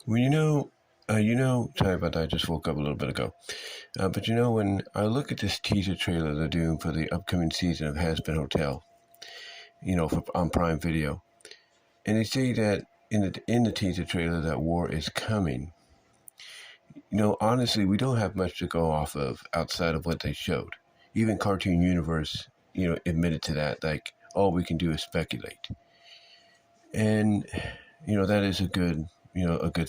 Well, sorry about that. I just woke up a little bit ago. But when I look at this teaser trailer they're doing for the upcoming season of Hazbin Hotel, on Prime Video, and they say that in the teaser trailer that war is coming. Honestly, we don't have much to go off of outside of what they showed. Even Cartoon Universe, admitted to that. Like, all we can do is speculate, and that is a good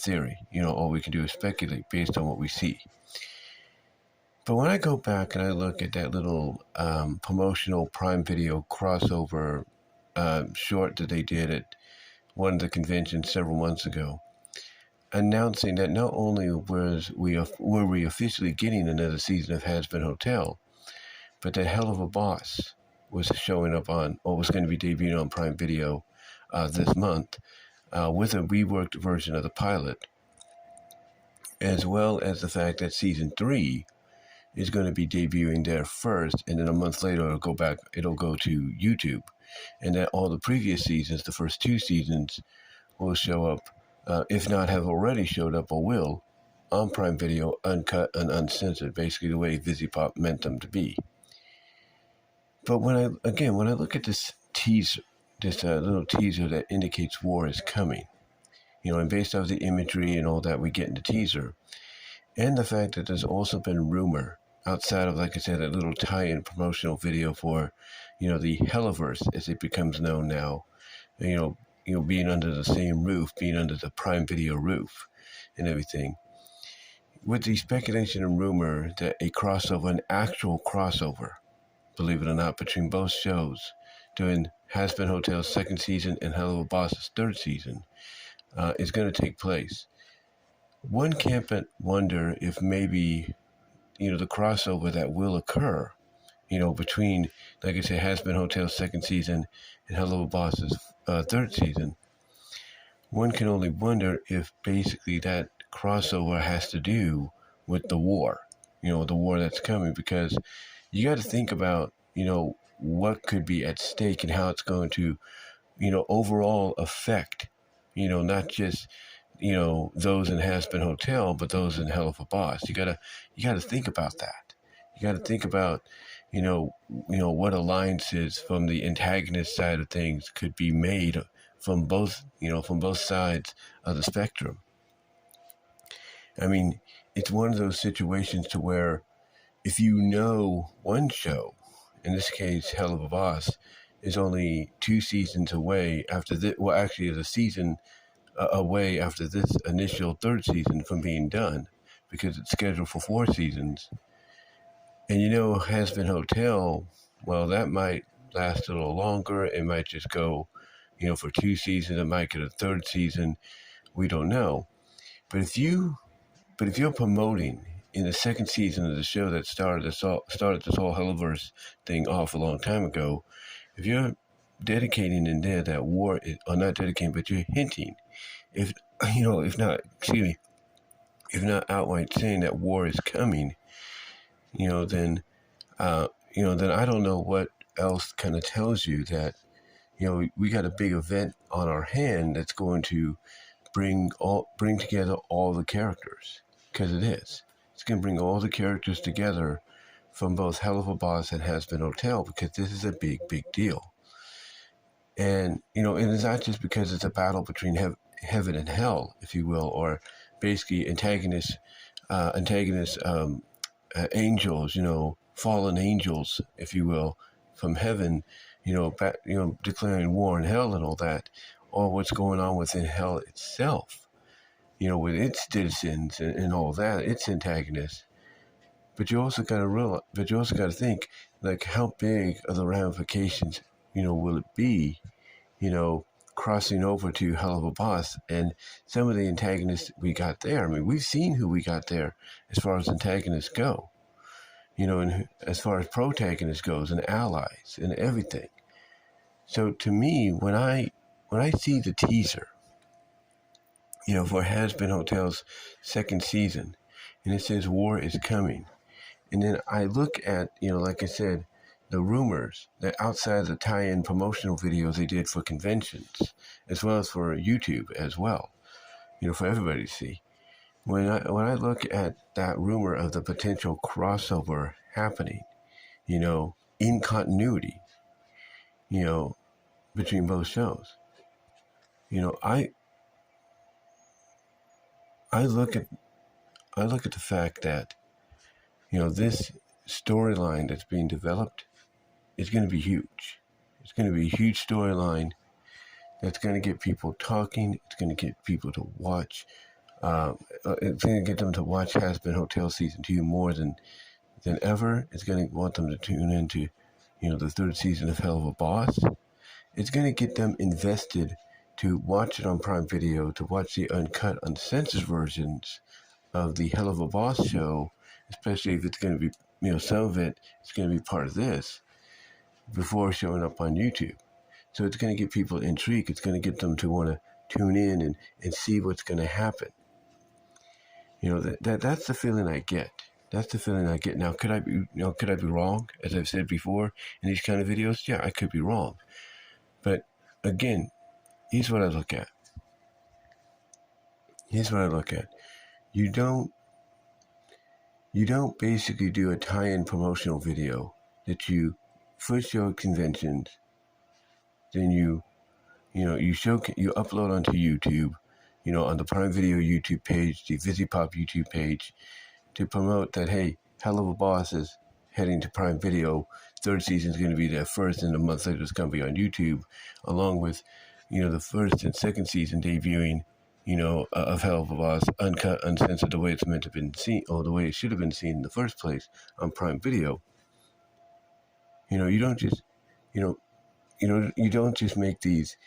theory. All we can do is speculate based on what we see. But when I go back and I look at that little promotional Prime Video crossover short that they did at one of the conventions several months ago, announcing that not only were we officially getting another season of Hazbin Hotel, but that Helluva Boss was showing up on, or was going to be debuting on Prime Video this month with a reworked version of the pilot, as well as the fact that season 3 is going to be debuting there first, and then a month later it'll go to YouTube, and that all the previous seasons, the first 2 seasons, will show up, if not have already showed up or will, on Prime Video, uncut and uncensored, basically the way Vivziepop meant them to be. But when I look at this teaser, this little teaser that indicates war is coming, and based off the imagery and all that we get in the teaser, and the fact that there's also been rumor outside of, like I said, that little tie-in promotional video for, the Hellaverse, as it becomes known now, being under the same roof, being under the Prime Video roof and everything. With the speculation and rumor that an actual crossover, believe it or not, between both shows during Hazbin Hotel's 2nd season and Helluva Boss's 3rd season is going to take place. One can't but wonder if maybe, the crossover that will occur, between, like I said, Hazbin Hotel's 2nd season and Helluva Boss's 3rd season. One can only wonder if basically that crossover has to do with the war, the war that's coming, because you got to think about, what could be at stake and how it's going to, overall affect, not just, those in Hazbin Hotel, but those in Helluva Boss. You gotta think about that. You gotta think about, what alliances from the antagonist side of things could be made from both sides of the spectrum. I mean, it's one of those situations to where if one show, in this case, Helluva Boss, is only 2 seasons away after this, well, actually, is a season away after this initial 3rd season from being done, because it's scheduled for 4 seasons. And Hazbin Hotel, well, that might last a little longer. It might just go, for 2 seasons. It might get a 3rd season. We don't know. But if you're promoting in the 2nd season of the show that started this whole Hellaverse thing off a long time ago, if you're dedicating in there that war, or not dedicating, but you're hinting, if not outright saying that war is coming, then I don't know what else kind of tells you that, we got a big event on our hand that's going to bring together all the characters, because it is. It's going to bring all the characters together from both Helluva Boss and Hazbin Hotel, because this is a big, big deal. And, and it's not just because it's a battle between heaven and hell, if you will, or basically antagonist angels, fallen angels, if you will, from heaven, declaring war and hell and all that, or what's going on within hell itself, with its citizens and all that, its antagonists. But you also got to think, like, how big are the ramifications, will it be, crossing over to Helluva Boss and some of the antagonists we got there. I mean, we've seen who we got there as far as antagonists go, and as far as protagonists goes, and allies and everything. So to me, when I see the teaser, for Hazbin Hotel's 2nd season, and it says war is coming, and then I look at, like I said, the rumors that outside the tie-in promotional videos they did for conventions, as well as for YouTube as well, for everybody to see. When I look at that rumor of the potential crossover happening, in continuity, between both shows, I look at the fact that this storyline that's being developed is going to be huge. It's going to be a huge storyline that's going to get people talking. It's going to get people to watch. It's going to get them to watch Hazbin Hotel Season 2 more than ever. It's going to want them to tune into, the third season of Helluva Boss. It's going to get them invested to watch it on Prime Video, to watch the uncut, uncensored versions of the Helluva Boss show, especially if it's going to be, some of it is going to be part of this before showing up on YouTube. So it's going to get people intrigued. It's going to get them to want to tune in and see what's going to happen. That's the feeling I get. That's the feeling I get. Now, could I be wrong? As I've said before in these kind of videos, yeah, I could be wrong. But again, here's what I look at. You don't basically do a tie-in promotional video that you first show at conventions, then you upload onto YouTube, on the Prime Video YouTube page, the Vivziepop YouTube page, to promote that, hey, Helluva Boss is heading to Prime Video. Third season is going to be there first, and a month later it's going to be on YouTube, along with, the first and second season debuting, of Helluva Boss, uncut, uncensored, the way it's meant to have been seen, or the way it should have been seen in the first place on Prime Video. You don't just, you don't just make these,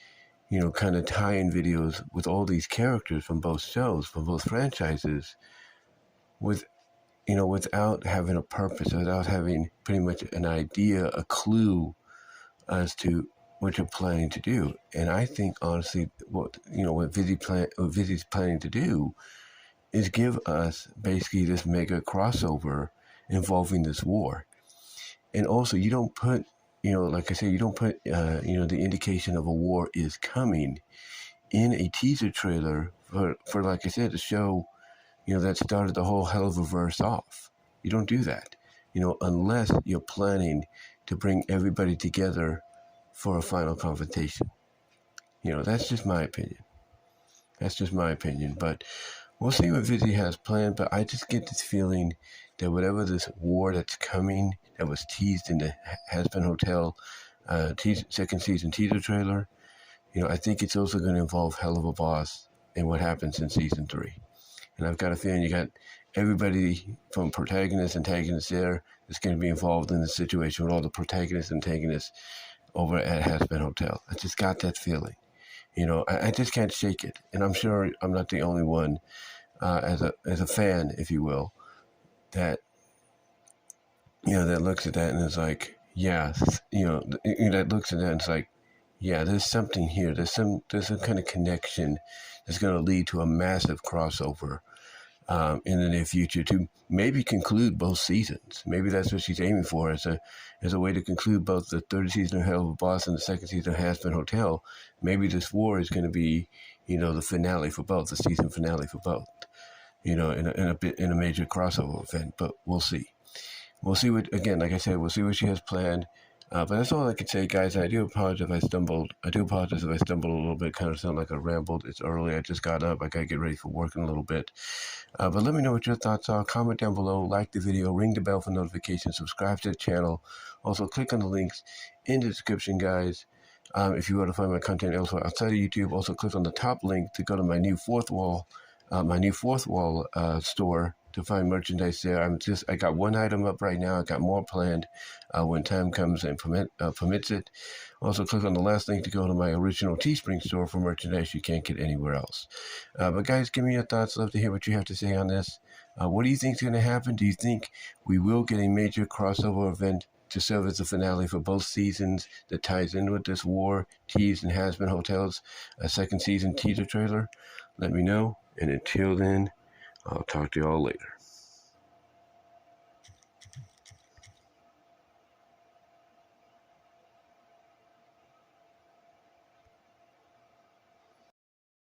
kind of tie-in videos with all these characters from both shows, from both franchises, without having a purpose, without having pretty much an idea, a clue as to what you're planning to do. And I think, honestly, what Vizzy's planning to do is give us basically this mega crossover involving this war. And also, you don't put, like I say, you don't put, the indication of a war is coming in a teaser trailer for like I said, the show, that started the whole Hellaverse off. You don't do that, unless you're planning to bring everybody together for a final confrontation. That's just my opinion. But we'll see what Vizzy has planned. But I just get this feeling that whatever this war that's coming, that was teased in the Hazbin Hotel second season teaser trailer, I think it's also going to involve Helluva Boss and what happens in season 3. And I've got a feeling you got everybody from protagonists and antagonists there that's going to be involved in the situation with all the protagonists and antagonists over at Hazbin Hotel. I just got that feeling. I just can't shake it. And I'm sure I'm not the only one, as a fan, if you will, that, that looks at that and is like, yeah, that looks at that and it's like, yeah, there's something here. There's some kind of connection that's going to lead to a massive crossover in the near future to maybe conclude both seasons. Maybe that's what she's aiming for as a way to conclude both the third season of Helluva Boss and the second season of Hazbin Hotel. Maybe this war is going to be, the finale for both, the season finale for both, in a major crossover event. But we'll see. We'll see what, again, like I said, we'll see what she has planned. But that's all I could say, guys. I do apologize if I stumbled a little bit. Kind of sound like I rambled. It's early. I just got up. I got to get ready for work in a little bit. But let me know what your thoughts are. Comment down below. Like the video. Ring the bell for notifications. Subscribe to the channel. Also, click on the links in the description, guys. If you want to find my content elsewhere outside of YouTube, also click on the top link to go to my new fourth wall store to find merchandise there. I got one item up right now. I got more planned when time comes and permits it. Also, click on the last link to go to my original Teespring store for merchandise you can't get anywhere else. But guys, give me your thoughts. Love to hear what you have to say on this. What do you think is going to happen? Do you think we will get a major crossover event to serve as the finale for both seasons that ties in with this war teased in Hazbin Hotel's second season teaser trailer? Let me know. And until then, I'll talk to y'all later.